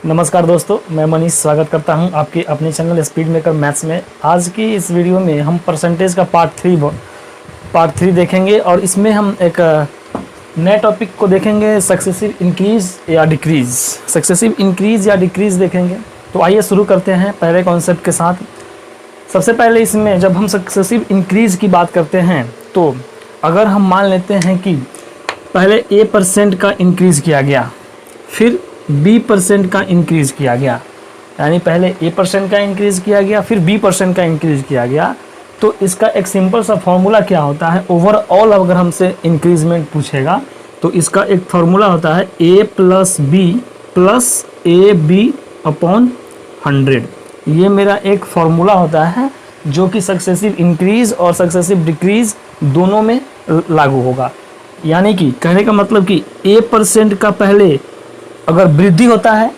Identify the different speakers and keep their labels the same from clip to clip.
Speaker 1: नमस्कार दोस्तों, मैं मनीष स्वागत करता हूं आपके अपने चैनल स्पीड मेकर मैथ्स में। आज की इस वीडियो में हम परसेंटेज का पार्ट थ्री देखेंगे और इसमें हम एक नए टॉपिक को देखेंगे, सक्सेसिव इंक्रीज या डिक्रीज देखेंगे। तो आइए शुरू करते हैं पहले कॉन्सेप्ट के साथ। सबसे पहले इसमें जब हम सक्सेसिव इंक्रीज की बात करते हैं तो अगर हम मान लेते हैं कि पहले a% का इंक्रीज़ किया गया, फिर b% का इंक्रीज़ किया गया, यानी पहले a% का इंक्रीज़ किया गया फिर b% का इंक्रीज़ किया गया, तो इसका एक सिंपल सा फॉर्मूला क्या होता है। ओवरऑल अगर हमसे इंक्रीजमेंट पूछेगा तो इसका एक फार्मूला होता है a + b + ab/100। ये मेरा एक फार्मूला होता है जो कि सक्सेसिव इंक्रीज़ और सक्सेसिव डिक्रीज़ दोनों में लागू होगा। यानी कि कहने का मतलब कि a% का पहले अगर वृद्धि होता है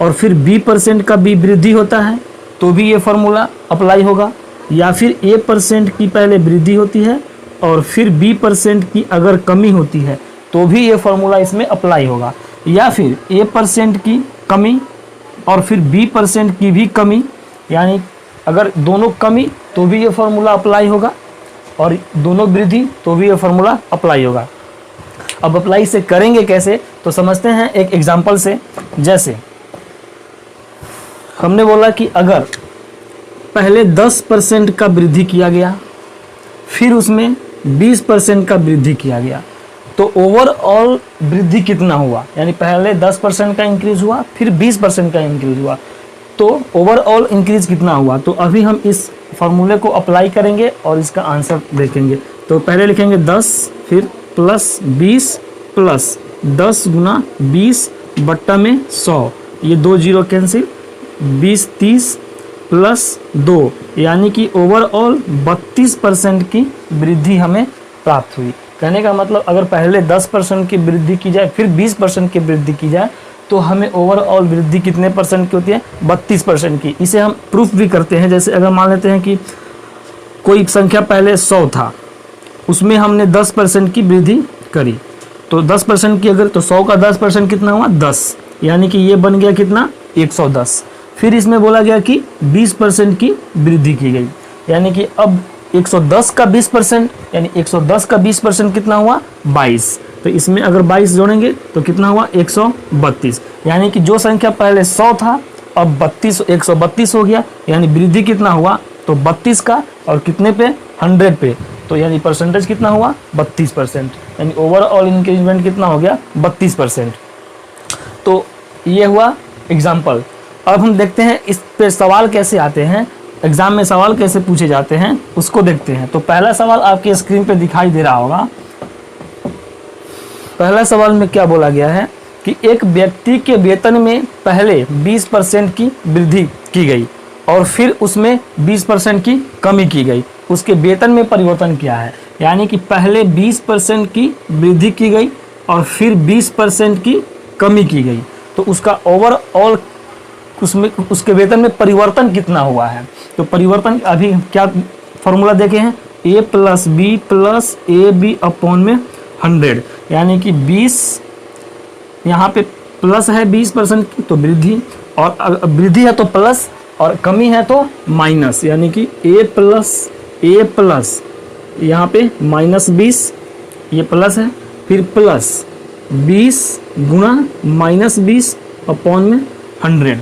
Speaker 1: और फिर b% का भी वृद्धि होता है तो भी ये फार्मूला अप्लाई होगा, या फिर a% की पहले वृद्धि होती है और फिर b% की अगर कमी होती है तो भी ये फार्मूला इसमें अप्लाई होगा, या फिर a% की कमी और फिर b% की भी कमी, यानी अगर दोनों कमी तो भी ये फार्मूला अप्लाई होगा और दोनों वृद्धि तो भी ये फार्मूला अप्लाई होगा। अब अप्लाई से करेंगे कैसे, तो समझते हैं एक एग्जांपल से। जैसे हमने बोला कि अगर पहले 10% का वृद्धि किया गया फिर उसमें 20% का वृद्धि किया गया तो ओवरऑल वृद्धि कितना हुआ, यानी पहले 10% का इंक्रीज हुआ फिर 20% का इंक्रीज हुआ तो ओवरऑल इंक्रीज कितना हुआ। तो अभी हम इस फॉर्मूले को अप्लाई करेंगे और इसका आंसर देखेंगे। तो पहले लिखेंगे 10 फिर प्लस 20 प्लस 10 गुना 20 बट्टा में 100, ये 2 जीरो कैंसिल, 20 30 प्लस 2, यानी कि ओवरऑल 32% की वृद्धि हमें प्राप्त हुई। कहने का मतलब अगर पहले 10% की वृद्धि की जाए फिर 20% की वृद्धि की जाए तो हमें ओवरऑल वृद्धि कितने परसेंट की होती है, 32% की। इसे हम प्रूफ भी करते हैं। जैसे अगर मान लेते हैं कि कोई संख्या पहले 100 था, उसमें हमने 10% की वृद्धि करी, तो 10% की अगर, तो 100 का 10% कितना हुआ, 10, यानी कि ये बन गया कितना, 110। फिर इसमें बोला गया कि 20% की वृद्धि की गई, यानी कि अब 110 का 20%, यानी 110 का 20% कितना हुआ, 22। तो इसमें अगर 22 जोड़ेंगे तो कितना हुआ, 132, यानी कि जो संख्या पहले 100 था अब 132 हो गया, यानी वृद्धि कितना हुआ, तो 32 का और कितने पे, 100 पे, तो यानी परसेंटेज कितना हुआ, 32%, यानी ओवरऑल इंक्रीजमेंट कितना हो गया, 32%। तो ये हुआ एग्जाम्पल। अब हम देखते हैं इस पे सवाल कैसे आते हैं, एग्जाम में सवाल कैसे पूछे जाते हैं उसको देखते हैं। तो पहला सवाल आपकी स्क्रीन पे दिखाई दे रहा होगा। पहला सवाल में क्या बोला गया है कि एक व्यक्ति के वेतन में पहले 20% की वृद्धि की गई और फिर उसमें 20% की कमी की गई, उसके वेतन में परिवर्तन क्या है। यानी कि पहले 20% की वृद्धि की गई और फिर 20% की कमी की गई, तो उसका ओवरऑल उसमें उसके वेतन में परिवर्तन कितना हुआ है। तो परिवर्तन अभी क्या फॉर्मूला देखे हैं, a + b + ab/100, यानी कि 20 यहाँ पे प्लस है 20% की तो वृद्धि, और वृद्धि है तो प्लस और कमी है तो माइनस, यानी कि a प्लस यहाँ पे -20, ये प्लस है, फिर प्लस 20 गुना -20/100,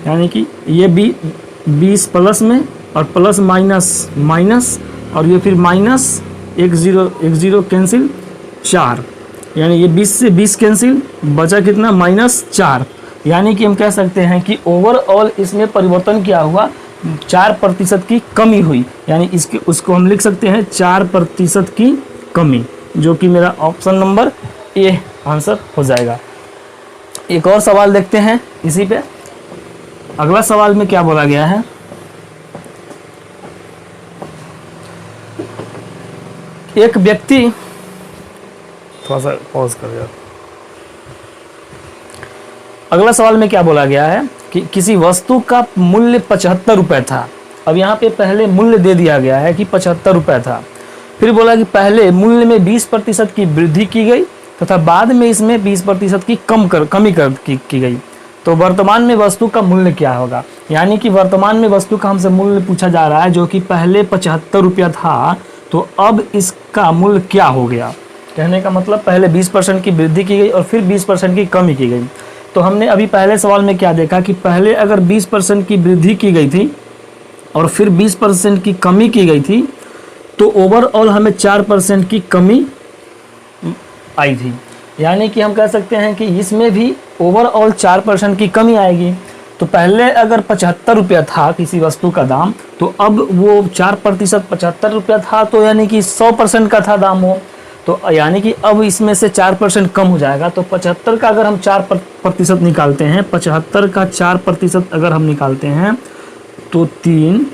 Speaker 1: यानी कि ये 20 प्लस में और प्लस माइनस माइनस, और ये फिर माइनस 1 0 कैंसिल 4, यानी ये 20 से 20 कैंसिल, बचा कितना, -4, यानी कि हम कह सकते हैं कि ओवरऑल इसमें परिवर्तन क्या हुआ, 4% की कमी हुई, यानी उसको हम लिख सकते हैं 4% की कमी, जो कि मेरा ऑप्शन नंबर ए आंसर हो जाएगा। एक और सवाल देखते हैं इसी पे। अगला सवाल में क्या बोला गया है, एक व्यक्ति, थोड़ा सा पॉज कर यार। अगला सवाल में क्या बोला गया है कि किसी वस्तु का मूल्य 75 रुपए था। अब यहाँ पे पहले मूल्य दे दिया गया है कि 75 रुपए था, फिर बोला कि पहले मूल्य में 20% की वृद्धि की गई तथा बाद में इसमें 20% की कमी की गई। तो वर्तमान में वस्तु का मूल्य क्या होगा, यानी कि वर्तमान में वस्तु का हमसे मूल्य पूछा जा रहा है, जो कि पहले 75 रुपया था, तो अब इसका मूल्य क्या हो गया। कहने का मतलब पहले 20% की वृद्धि की गई और फिर 20% की कमी की गई। तो हमने अभी पहले सवाल में क्या देखा कि पहले अगर 20% की वृद्धि की गई थी और फिर 20% की कमी की गई थी, तो ओवरऑल हमें 4% की कमी आई थी। यानी कि हम कह सकते हैं कि इसमें भी ओवरऑल 4% की कमी आएगी। तो पहले अगर 75 रुपया था किसी वस्तु का दाम, तो अब वो 4% 75 रुपया था, तो यानी कि 100% का था दाम हो, तो यानी कि अब इसमें से 4% कम हो जाएगा। तो 75 का अगर हम 4% निकालते हैं, 75 का 4% अगर हम निकालते हैं तो 3,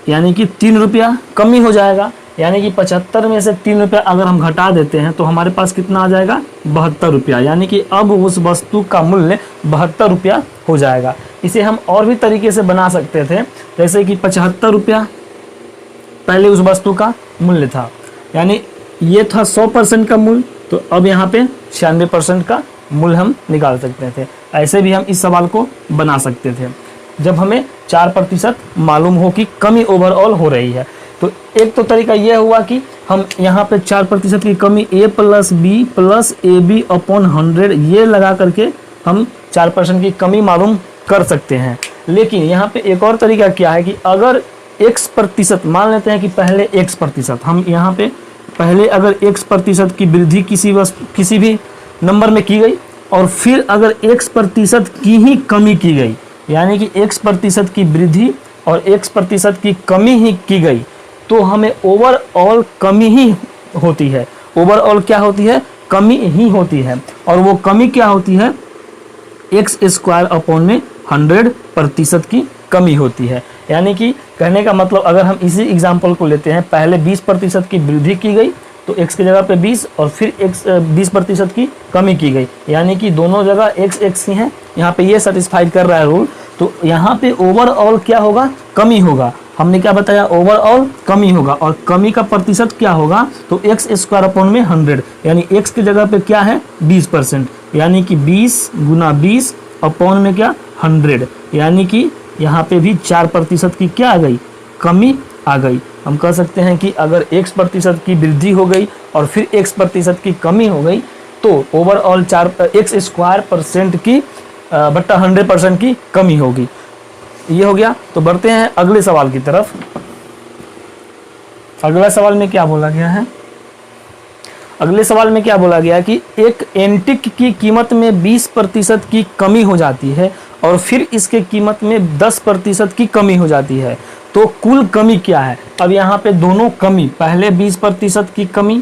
Speaker 1: यानी कि 3 रुपया कमी हो जाएगा। यानी कि 75 में से 3 रुपया अगर हम घटा देते हैं तो हमारे पास कितना आ जाएगा, 72 रुपया। यानी कि अब उस वस्तु का मूल्य 72 रुपया हो जाएगा। इसे हम और भी तरीके से बना सकते थे, जैसे कि 75 रुपया पहले उस वस्तु का मूल्य था, यानी ये था 100% का मूल्य, तो अब यहाँ पे 96% का मूल्य हम निकाल सकते थे। ऐसे भी हम इस सवाल को बना सकते थे जब हमें 4% मालूम हो कि कमी ओवरऑल हो रही है। तो एक तो तरीका यह हुआ कि हम यहाँ पे 4% की कमी a + b + ab अपॉन 100 ये लगा करके हम 4% की कमी मालूम कर सकते हैं। लेकिन यहाँ पे एक और तरीका क्या है कि अगर x%, मान लेते हैं कि पहले x%, हम यहाँ पे पहले अगर x% की वृद्धि किसी भी नंबर में की गई और फिर अगर x% की ही कमी की गई, यानी कि x% की वृद्धि और x% की कमी ही की गई, तो हमें ओवरऑल कमी ही होती है। ओवरऑल क्या होती है, कमी ही होती है। और वो कमी क्या होती है, x² अपॉन में 100% की कमी होती है। यानी कि कहने का मतलब अगर हम इसी एग्जाम्पल को लेते हैं, पहले 20% की वृद्धि की गई तो x की जगह पे 20 और फिर 20% की कमी की गई, यानी कि दोनों जगह x ही है। यहाँ पे ये सेटिस्फाइड कर रहा है रूल। तो यहाँ पे ओवरऑल क्या होगा, कमी होगा। हमने क्या बताया, ओवरऑल कमी होगा, और कमी का प्रतिशत क्या होगा, तो x² अपॉन में 100, यानी x की जगह पे क्या है 20%, यानी कि 20 गुना 20 अपॉन में क्या 100, यानी कि यहाँ पे भी 4% की क्या आ गई, कमी आ गई। हम कह सकते हैं कि अगर x% की वृद्धि हो गई और फिर x% की कमी हो गई, तो ओवरऑल x² की बट्टा 100% की कमी होगी। ये हो गया। तो बढ़ते हैं अगले सवाल की तरफ। अगला सवाल में क्या बोला गया है, अगले सवाल में क्या बोला गया है कि एक एंटीक की कीमत में 20% की कमी हो जाती है और फिर इसके कीमत में 10% की कमी हो जाती है, तो कुल कमी क्या है। अब यहाँ पे दोनों कमी, पहले 20% की कमी,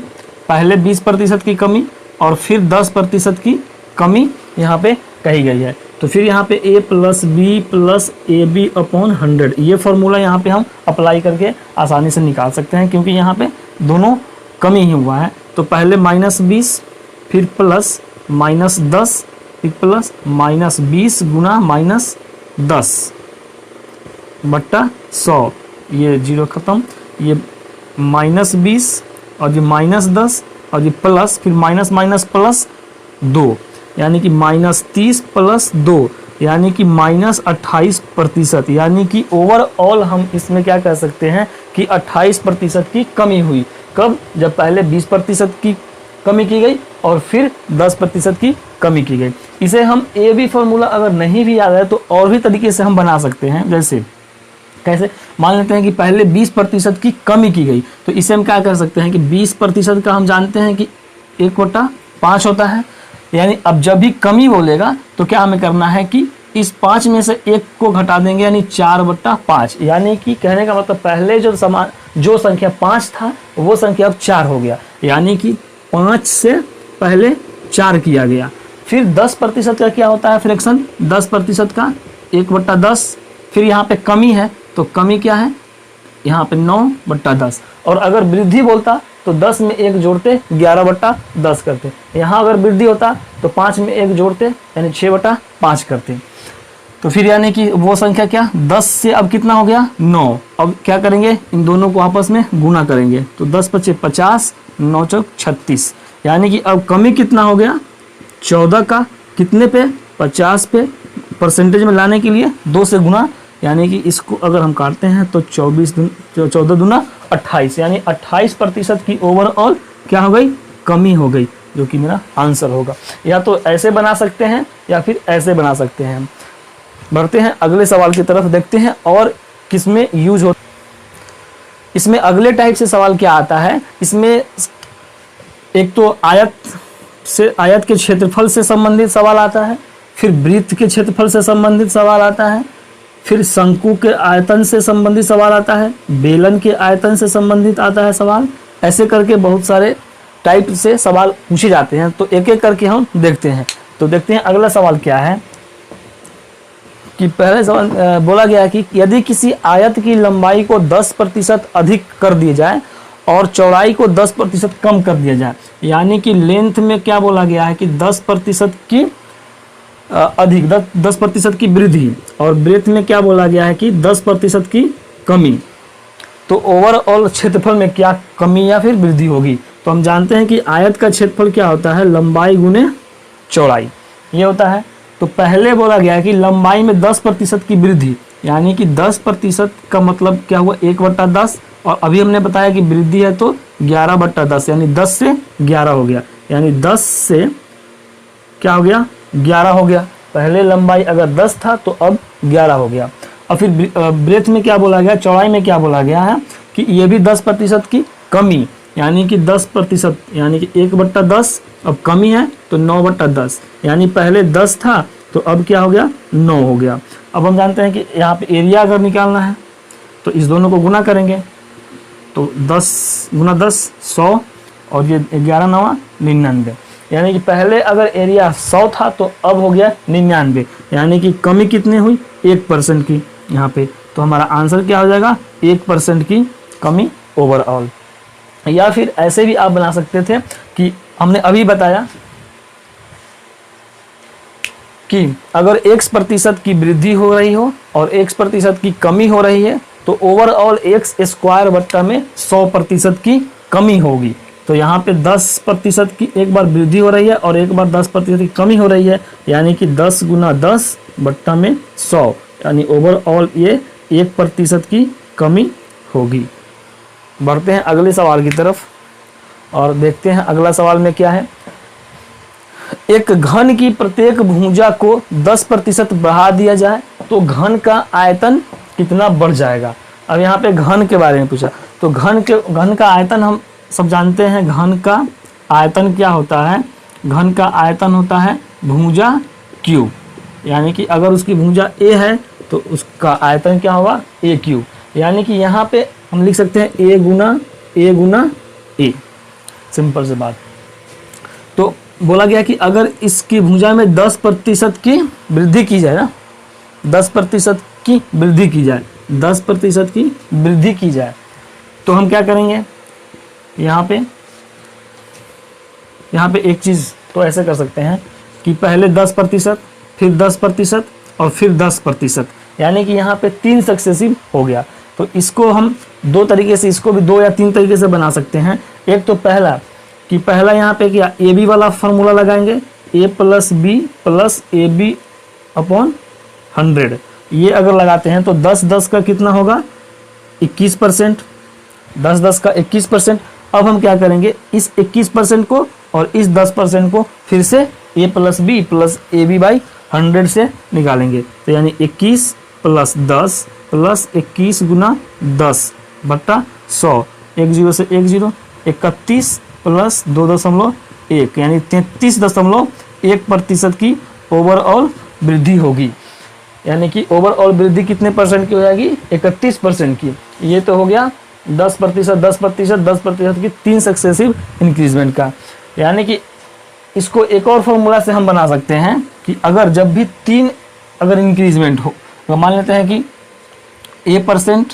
Speaker 1: पहले 20% की कमी और फिर 10% की कमी यहाँ पे कही गई है। तो फिर यहाँ पे a + b + ab अपॉन 100, ये फॉर्मूला यहाँ पे हम अप्लाई करके आसानी से निकाल सकते हैं, क्योंकि यहाँ पे दोनों कमी ही हुआ है। तो पहले -20 फिर प्लस -10 फिर प्लस -20 गुना -10 बट्टा 100, ये 0 खत्म, ये -20 और ये -10 और ये प्लस, फिर माइनस माइनस प्लस 2, यानी कि -30 + 2, यानी कि -28%, यानी कि ओवरऑल हम इसमें क्या कह सकते हैं कि 28% की कमी हुई। कब, जब पहले 20% की कमी की गई और फिर 10% की कमी की गई। इसे हम ए बी फॉर्मूला अगर नहीं भी याद है तो और भी तरीके से हम बना सकते हैं। जैसे कैसे, मान लेते हैं कि पहले 20% की कमी की गई, तो इसे हम क्या कर सकते हैं कि 20% का हम जानते हैं कि 1/5 होता है। यानी अब जब भी कमी बोलेगा तो क्या हमें करना है कि इस 5 में से 1 को घटा देंगे, यानी 4/5, यानी कि कहने का मतलब पहले जो संख्या 5 था वो संख्या अब 4 हो गया, यानी कि 5 से पहले 4 किया गया। फिर 10% का क्या होता है फ्रैक्शन, 10% का 1/10, फिर यहाँ पे कमी है तो कमी क्या है, यहाँ पे 9/10, और अगर वृद्धि बोलता तो 10 में 1 जोड़ते 11/10 करते। यहाँ अगर वृद्धि होता तो 5 में 1 जोड़ते यानी 6/5 करते। तो फिर यानी कि वो संख्या क्या, 10 से अब कितना हो गया 9। अब क्या करेंगे, इन दोनों को आपस में गुना करेंगे, तो 10 × 5 = 50, 9 × 36, यानी कि अब कमी कितना हो गया 14 का, कितने पे 50 पे, परसेंटेज में लाने के लिए 2 से गुना, यानी कि इसको अगर हम काटते हैं तो 14 दूना 28, यानी 28% की ओवरऑल क्या हो गई, कमी हो गई, जो कि मेरा आंसर होगा। या तो ऐसे बना सकते हैं या फिर ऐसे बना सकते हैं। बढ़ते हैं अगले सवाल की तरफ, देखते हैं और किसमें यूज हो। इसमें अगले टाइप से सवाल क्या आता है, इसमें एक तो आयत के क्षेत्रफल से संबंधित सवाल आता है, फिर वृत्त के क्षेत्रफल से संबंधित सवाल आता है, फिर शंकु के आयतन से संबंधित सवाल आता है, बेलन के आयतन से संबंधित आता है सवाल। ऐसे करके बहुत सारे टाइप से सवाल पूछे जाते हैं, तो एक एक करके हम देखते हैं। तो देखते हैं अगला सवाल क्या है, कि पहले सवाल बोला गया है कि यदि किसी आयत की लंबाई को 10% अधिक कर दिया जाए और चौड़ाई को 10% कम कर दिया जाए, यानी कि लेंथ में क्या बोला गया है कि 10% की अधिक 10% की वृद्धि, और ब्रेथ में क्या बोला गया है कि 10% की कमी, तो ओवरऑल क्षेत्रफल में क्या कमी या फिर वृद्धि होगी। तो हम जानते हैं कि आयत का क्षेत्रफल क्या होता है, लंबाई गुने चौड़ाई, ये होता है। तो पहले बोला गया है कि लंबाई में 10% की वृद्धि, यानी कि 10% का मतलब क्या हुआ, 1/10, और अभी हमने बताया कि वृद्धि है तो 11/10, यानी 10 से 11 हो गया, यानी 10 से क्या हो गया, 11 हो गया। पहले लंबाई अगर 10 था तो अब 11 हो गया। और फिर ब्रेथ में क्या बोला गया, चौड़ाई में क्या बोला गया है कि ये भी 10% की कमी, यानी कि 10%, यानी कि 1/10, अब कमी है तो 9/10, यानी पहले 10 था तो अब क्या हो गया, 9 हो गया। अब हम जानते हैं कि यहाँ पे एरिया अगर निकालना है तो इस दोनों को गुना करेंगे, तो 10 गुना 10 100, और ये 11 9 99, यानी कि पहले अगर एरिया 100 था तो अब हो गया 99, यानी कि कमी कितनी हुई, 1% की यहाँ पे। तो हमारा आंसर क्या हो जाएगा, 1% की कमी ओवरऑल। या फिर ऐसे भी आप बना सकते थे कि हमने अभी बताया कि अगर x% की वृद्धि हो रही हो और x% की कमी हो रही है तो ओवरऑल x² बट्टा में 100% की कमी होगी। तो यहाँ पे 10% की एक बार वृद्धि हो रही है और एक बार 10% की कमी हो रही है, यानी कि 10 गुना 10 बट्टा में 100, यानी ओवरऑल ये 1% की कमी होगी। बढ़ते हैं अगले सवाल की तरफ और देखते हैं अगला सवाल में क्या है। एक घन की प्रत्येक भुजा को 10% बढ़ा दिया जाए तो घन का आयतन कितना बढ़ जाएगा। अब यहाँ पे घन के बारे में पूछा, तो घन का आयतन हम सब जानते हैं। घन का आयतन क्या होता है, घन का आयतन होता है भुजा क्यूब, यानी कि अगर उसकी भुजा ए है तो उसका आयतन क्या होगा, ए क्यूब, यानी कि यहाँ पे हम लिख सकते हैं ए गुना ए, सिंपल से बात। तो बोला गया कि अगर इसकी भुजा में 10% की वृद्धि की जाए ना, 10% की वृद्धि की जाए, 10% की वृद्धि की जाए, तो हम क्या करेंगे, यहाँ पे एक चीज़ तो ऐसे कर सकते हैं कि पहले 10%, फिर 10% और फिर 10%, यानी कि यहाँ पे 3 सक्सेसिव हो गया। तो इसको हम 2 तरीके से, इसको भी 2 या 3 तरीके से बना सकते हैं। एक तो पहला यहाँ पे क्या, ए बी वाला फार्मूला लगाएंगे, a + b + ab अपॉन 100। ये अगर लगाते हैं तो 10 का कितना होगा, 21%, 10 का 21%। अब हम क्या करेंगे, इस 21% को और इस 10% को फिर से a + b + ab/100 से निकालेंगे, तो यानी 21 + 10 + 21 गुना 10 बट्टा 100, 1 0 से 1 0, 31 + 2.1, यानी 33.1% की ओवरऑल वृद्धि होगी। यानी कि ओवरऑल वृद्धि कितने परसेंट की हो जाएगी, 31% की। ये तो हो गया 10%, 10%, 10% की 3 सक्सेसिव इंक्रीजमेंट का। यानी कि इसको एक और फॉर्मूला से हम बना सकते हैं कि अगर जब भी 3 अगर इंक्रीजमेंट हो, तो मान लेते हैं कि A%,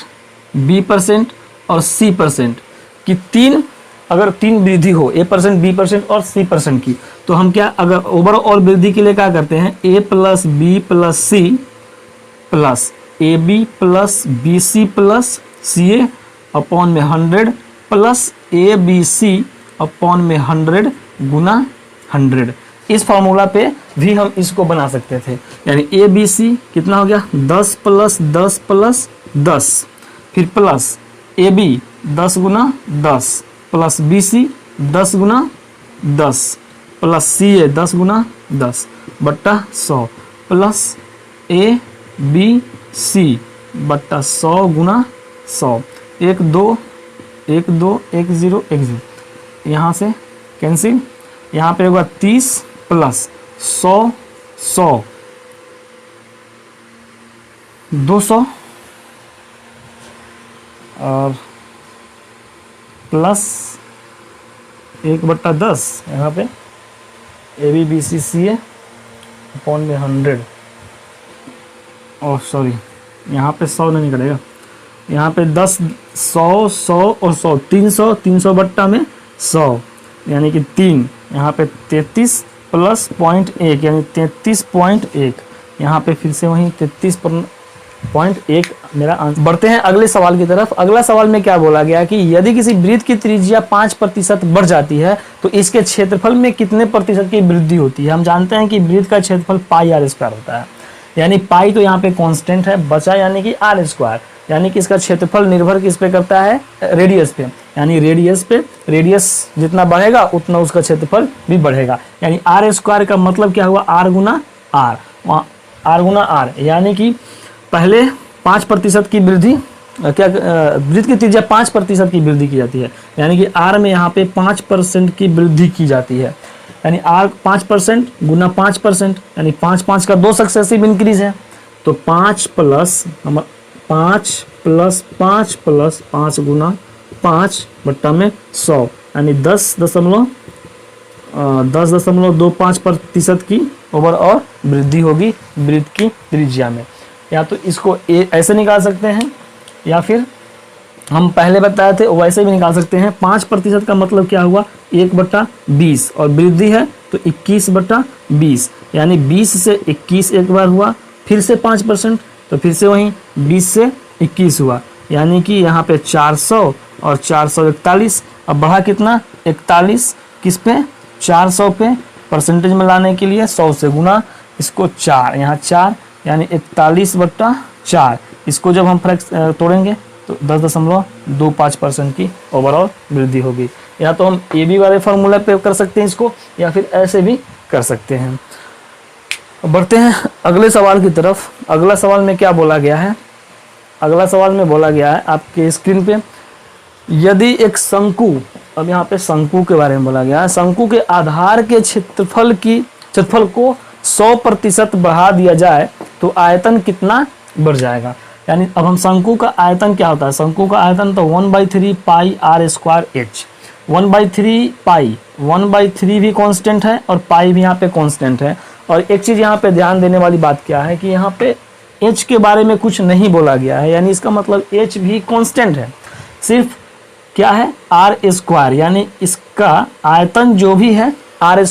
Speaker 1: B% और C% की 3 अगर 3 वृद्धि हो, A%, B% और C% की, तो हम क्या, अगर ओवरऑल वृद्धि के लिए क्या करते हैं, A + B + C + AB + BC + CA upon में 100 + ABC अपॉन में 100 गुना 100। इस फॉर्मूला पे भी हम इसको बना सकते थे। यानी ए बी सी कितना हो गया 10 प्लस 10 प्लस 10, फिर प्लस ए बी 10 गुना 10 प्लस बी सी 10 गुना 10 प्लस सी ए 10 गुना 10 बट्टा 100 प्लस ए बी सी बट्टा 100 गुना 100, 1 2 1 2 1 0 1 0, यहाँ से कैंसिल, यहाँ पे होगा 30 प्लस 100 100 200 और प्लस 1/10 यहाँ पे A B B C C A upon में 100, और सॉरी यहाँ पे 100 नहीं निकलेगा, यहाँ पे 10 100 100 और 100 300 300 बट्टा में 100 यानी कि 3, यहाँ पे 33 प्लस 0.1 यानी 33.1, यहाँ पे फिर से वहीं 33.1 मेरा आंसर। बढ़ते हैं अगले सवाल की तरफ। अगला सवाल में क्या बोला गया कि यदि किसी वृत्त की त्रिज्या 5% बढ़ जाती है तो इसके क्षेत्रफल में कितने प्रतिशत की वृद्धि होती है। हम जानते हैं कि वृत्त का क्षेत्रफल पाई आर स्क्वायर होता है, यानी पाई तो यहाँ पे कांस्टेंट है, बचा यानी कि आर स्क्वायर, यानी कि इसका क्षेत्रफल निर्भर किस पे करता है, रेडियस पे, यानी रेडियस जितना बढ़ेगा उतना उसका क्षेत्रफल भी बढ़ेगा। यानी आर स्क्वायर का मतलब क्या हुआ, आर गुना आर, यानी कि पहले 5% की वृद्धि, क्या वृत्त की त्रिज्या 5% की वृद्धि की जाती है, यानी कि आर में यहाँ पे 5% की वृद्धि की जाती है, यानी आर 5% गुना 5%, यानी 5 का 2 सक्सेसिव इंक्रीज है, तो 5 प्लस 5 गुना 5 बट्टा में 100, यानी 10.25% की ओवरऑल वृद्धि होगी वृत्त की त्रिज्या में। या तो इसको ऐसे निकाल सकते हैं, या फिर हम पहले बताए थे वैसे भी निकाल सकते हैं। 5% का मतलब क्या हुआ, 1/20, और वृद्धि है तो 21/20, यानी 20 से 21 एक बार हुआ, फिर से 5%, तो फिर से वहीं 20 से 21 हुआ, यानी कि यहाँ पे 400 और 441, अब बढ़ा कितना 41, किस पे 400 पे, परसेंटेज में लाने के लिए 100 से गुना, इसको 4, यहाँ 4 यानी 41/4, इसको जब हम फ्रैक्स तोड़ेंगे तो 10.25% की ओवरऑल वृद्धि होगी। या तो हम ए बी वाले फार्मूला पे कर सकते हैं इसको, या फिर ऐसे भी कर सकते हैं। बढ़ते हैं अगले सवाल की तरफ। अगला सवाल में क्या बोला गया है, अगला सवाल में बोला गया है आपके स्क्रीन पे, यदि एक शंकु, अब यहाँ पे शंकु के बारे में बोला गया है, शंकु के आधार के क्षेत्रफल को 100% बढ़ा दिया जाए तो आयतन कितना बढ़ जाएगा। यानी अब हम शंकु का आयतन क्या होता है, शंकु का आयतन तो 1/3 पाई आर स्क्वायर एच, 1/3 पाई, 1/3 भी कांस्टेंट है और पाई भी यहाँ पे कांस्टेंट है। और एक चीज़ यहाँ पे ध्यान देने वाली बात क्या है कि यहाँ पे एच के बारे में कुछ नहीं बोला गया है, यानी इसका मतलब एच भी कांस्टेंट है, सिर्फ क्या है आर स्क्वायर, यानी इसका आयतन जो भी है आर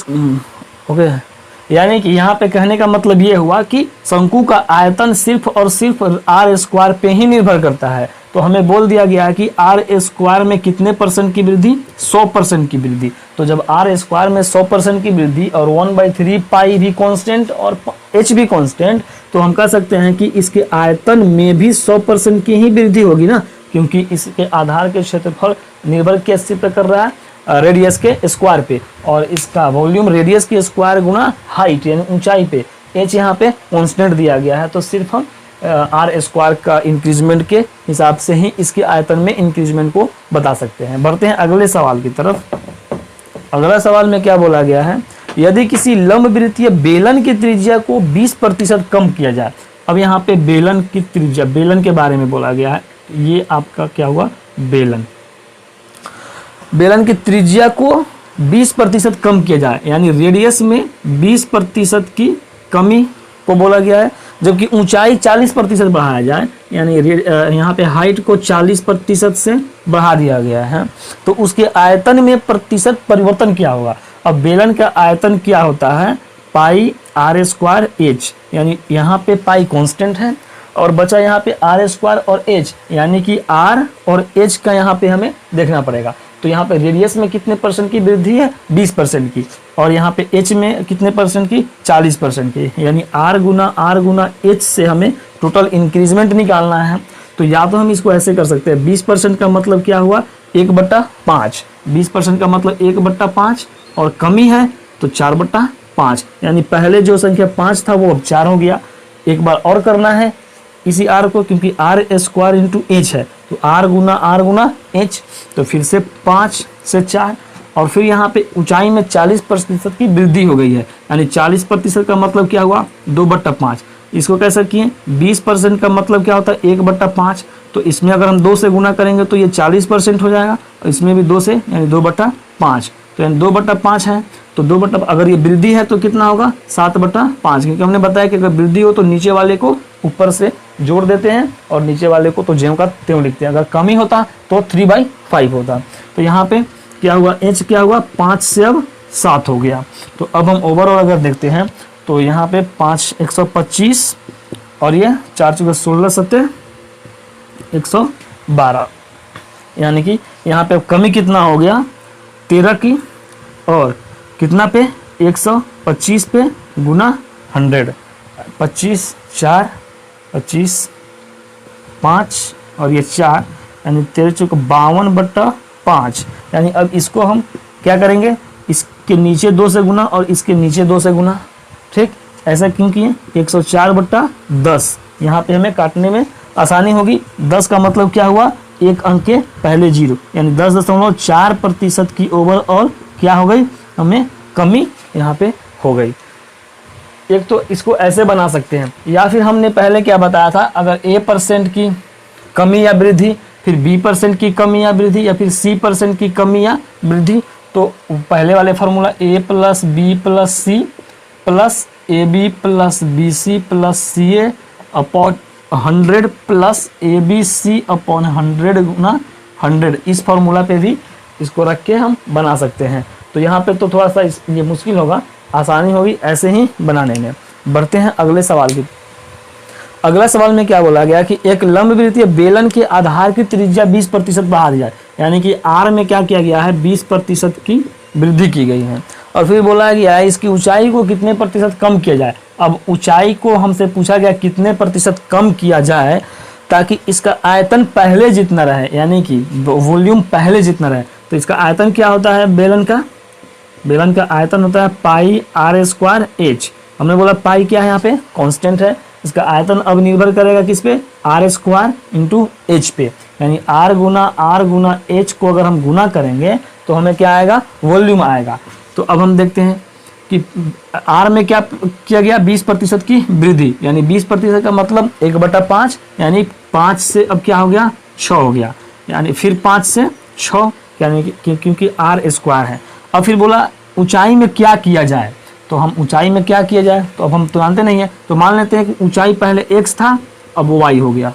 Speaker 1: ओके। यानी कि यहाँ पे कहने का मतलब ये हुआ कि शंकु का आयतन सिर्फ और सिर्फ आर स्क्वायर पे ही निर्भर करता है। तो हमें बोल दिया गया कि आर स्क्वायर में कितने % की वृद्धि, 100% की वृद्धि। तो जब आर स्क्वायर में 100% की वृद्धि और 1/3 पाई भी कांस्टेंट और एच भी कांस्टेंट, तो हम कह सकते हैं कि इसके आयतन में भी 100% की ही वृद्धि होगी ना, क्योंकि इसके आधार के क्षेत्रफल निर्भर किस पे कर रहा है, रेडियस के स्क्वायर पे, और इसका वॉल्यूम रेडियस के स्क्वायर गुना हाइट यानी ऊंचाई पे, एच यहाँ पे कांस्टेंट दिया गया है, तो सिर्फ हम आर स्क्वायर का इंक्रीजमेंट के हिसाब से ही इसके आयतन में इंक्रीजमेंट को बता सकते हैं। बढ़ते हैं अगले सवाल की तरफ। अगला सवाल में क्या बोला गया है, यदि किसी लंबवृत्तीय बेलन की त्रिज्या को 20% कम किया जाए। अब यहाँ पे बेलन की त्रिज्या, बेलन के बारे में बोला गया है, ये आपका क्या हुआ, बेलन की त्रिज्या को 20% कम किया जाए, यानी रेडियस में 20% की कमी को बोला गया है, जबकि ऊंचाई 40% बढ़ाया जाए, यानी यहाँ पे हाइट को 40% से बढ़ा दिया गया है, तो उसके आयतन में प्रतिशत परिवर्तन क्या होगा। अब बेलन का आयतन क्या होता है, पाई आर स्क्वायर एच, यानी यहाँ पे पाई कांस्टेंट है और बचा यहाँ पे आर स्क्वायर और एच, यानी कि आर और एच का यहाँ पे हमें देखना पड़ेगा। तो यहाँ पे रेडियस में कितने % की वृद्धि है, 20% की, और यहाँ पे h में कितने परसेंट की, 40% की, यानी r गुना h से हमें टोटल इंक्रीजमेंट निकालना है। तो या तो हम इसको ऐसे कर सकते हैं, 20% का मतलब क्या हुआ, 1/5, 20% का मतलब 1/5, और कमी है तो 4/5, यानी पहले जो संख्या 5 था वो अब 4 हो गया। एक बार और करना है इसी r को, क्योंकि r² इंटू h है, तो r गुना h, तो फिर से 5 से 4, और फिर यहाँ पे ऊंचाई में 40% की वृद्धि हो गई है, यानी 40% का मतलब क्या हुआ, 2/5। इसको कैसे किए, 20% का मतलब क्या होता है, 1/5, तो इसमें अगर हम 2 से गुना करेंगे तो ये 40% हो जाएगा, और इसमें भी 2 से, यानी 2/5, तो यानी 2/5 है, तो अगर ये वृद्धि है तो कितना होगा, 7/5, क्योंकि हमने बताया कि अगर वृद्धि हो तो नीचे वाले को ऊपर से जोड़ देते हैं और नीचे वाले को तो ज्यों का त्यों लिखते हैं। अगर कमी होता तो 3/5 होता। तो यहाँ पे क्या हुआ, h क्या हुआ, 5 से अब 7 हो गया। तो अब हम ओवरऑल अगर देखते हैं तो यहाँ पे 5 125, और ये 4 × 16 7 112, यानी कि यहाँ पे कमी कितना हो गया, 13 की, और कितना पे, 125 पे गुना 100, 25 4 25 5 और ये 4, यानी 13 × 52/5, यानी अब इसको हम क्या करेंगे, इसके नीचे 2 से गुना और इसके नीचे 2 से गुना, ठीक, ऐसा क्यों किए, 104/10, यहाँ पे हमें काटने में आसानी होगी। 10 का मतलब क्या हुआ, एक अंक के पहले 0, यानी 10.4% की ओवरऑल क्या हो गई, हमें कमी यहाँ पे हो गई। एक तो इसको ऐसे बना सकते हैं, या फिर हमने पहले क्या बताया था, अगर a% की कमी या वृद्धि, फिर b% की कमी या वृद्धि, या फिर c% की कमी या वृद्धि, तो पहले वाले formula a + b + c + ab + bc + ca upon 100 + abc upon 100 गुना 100, इस फार्मूला पे भी इसको रख के हम बना सकते हैं। तो यहाँ पे तो थोड़ा सा ये मुश्किल होगा, आसानी होगी ऐसे ही बनाने में। बढ़ते हैं अगले सवाल की। अगला सवाल में क्या बोला गया कि एक लंबवृत्तीय बेलन के आधार की त्रिज्या 20% बढ़ा दी जाए, यानी कि r में क्या किया गया है, 20% की वृद्धि की गई है, और फिर बोला गया है इसकी ऊंचाई को कितने प्रतिशत कम किया जाए। अब ऊंचाई को हमसे पूछा गया कितने प्रतिशत कम किया जाए ताकि इसका आयतन पहले जितना रहे, यानी कि वॉल्यूम पहले जितना रहे। तो इसका आयतन क्या होता है, बेलन का आयतन होता है πr²h। हमने बोला पाई क्या है, यहाँ पे कांस्टेंट है, इसका आयतन अब निर्भर करेगा किस पे, r² इंटू h पे, यानी r गुना h को अगर हम गुना करेंगे तो हमें क्या आएगा, वॉल्यूम आएगा। तो अब हम देखते हैं कि r में क्या किया गया, 20% की वृद्धि, यानी 20% का मतलब 1/5, यानी 5 से अब क्या हो गया, 6 हो गया, यानी फिर 5 से 6, यानी क्योंकि r² है। अब फिर बोला ऊंचाई में क्या किया जाए, तो हम ऊंचाई में क्या किया जाए, तो अब हम तो जानते नहीं है, तो मान लेते हैं कि ऊंचाई पहले x था, अब y हो गया,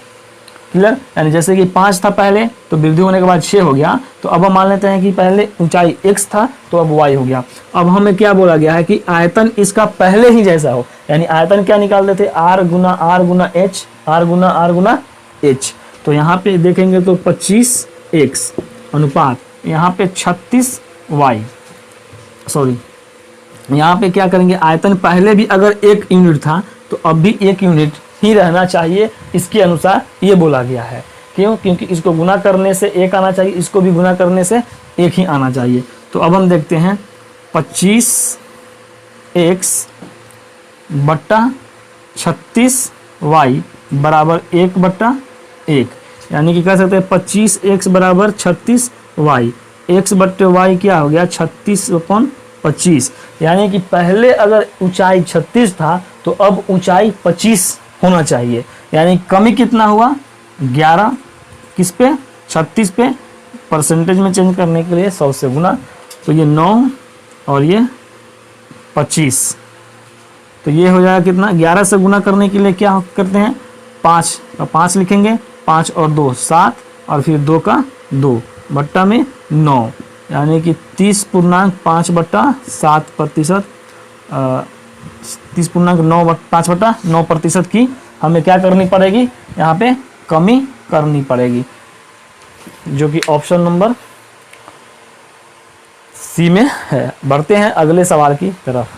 Speaker 1: क्लियर, यानी जैसे कि 5 था पहले, तो वृद्धि होने के बाद 6 हो गया, तो अब हम मान लेते हैं कि पहले ऊंचाई x था तो अब y हो गया। अब हमें क्या बोला गया है कि आयतन इसका पहले ही जैसा हो, यानी आयतन क्या निकाल देते, r गुना h। तो यहाँ पे देखेंगे तो 25x अनुपात यहाँ पे 36y, सॉरी यहाँ पे क्या करेंगे, आयतन पहले भी अगर 1 यूनिट था तो अब भी 1 यूनिट ही रहना चाहिए, इसके अनुसार ये बोला गया है। क्यों, क्योंकि इसको गुना करने से 1 आना चाहिए, इसको भी गुना करने से 1 ही आना चाहिए। तो अब हम देखते हैं 25x बट्टा 36y बराबर 1/1, यानी कि कह सकते हैं 25x बराबर 36y, x बट्टे y क्या हो गया, 36/25, यानी कि पहले अगर ऊंचाई 36 था तो अब ऊंचाई 25 होना चाहिए, यानी कमी कितना हुआ, 11 किस पे, 36 पे, परसेंटेज में चेंज करने के लिए 100 से गुना, तो ये 9 और ये 25, तो ये हो जाएगा कितना, 11 से गुना करने के लिए क्या करते हैं, 5 लिखेंगे, 5 और 2 7, और फिर 2 का 2 बट्टा में 9, यानी कि 30.5/7%, 30.5/9% की हमें क्या करनी पड़ेगी, यहाँ पे कमी करनी पड़ेगी, जो कि ऑप्शन नंबर सी में है। बढ़ते हैं अगले सवाल की तरफ।